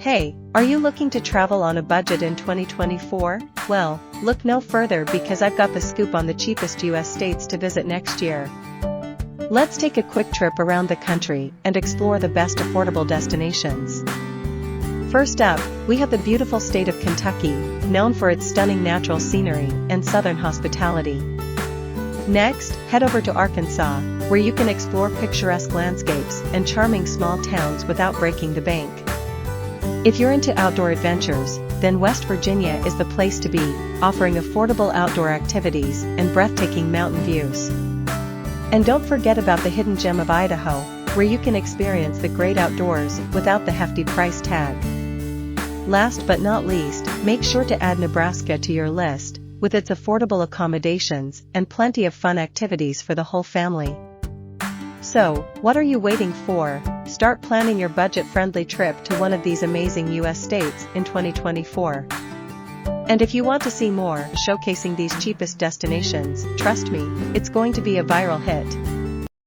Hey, are you looking to travel on a budget in 2024? Well, look no further because I've got the scoop on the cheapest US states to visit next year. Let's take a quick trip around the country and explore the best affordable destinations. First up, we have the beautiful state of Kentucky, known for its stunning natural scenery and southern hospitality. Next, head over to Arkansas, where you can explore picturesque landscapes and charming small towns without breaking the bank. If you're into outdoor adventures, then West Virginia is the place to be, offering affordable outdoor activities and breathtaking mountain views. And don't forget about the hidden gem of Idaho, where you can experience the great outdoors without the hefty price tag. Last but not least, make sure to add Nebraska to your list, with its affordable accommodations and plenty of fun activities for the whole family. So, what are you waiting for? Start planning your budget-friendly trip to one of these amazing US states in 2024. And if you want to see more showcasing these cheapest destinations, trust me, it's going to be a viral hit.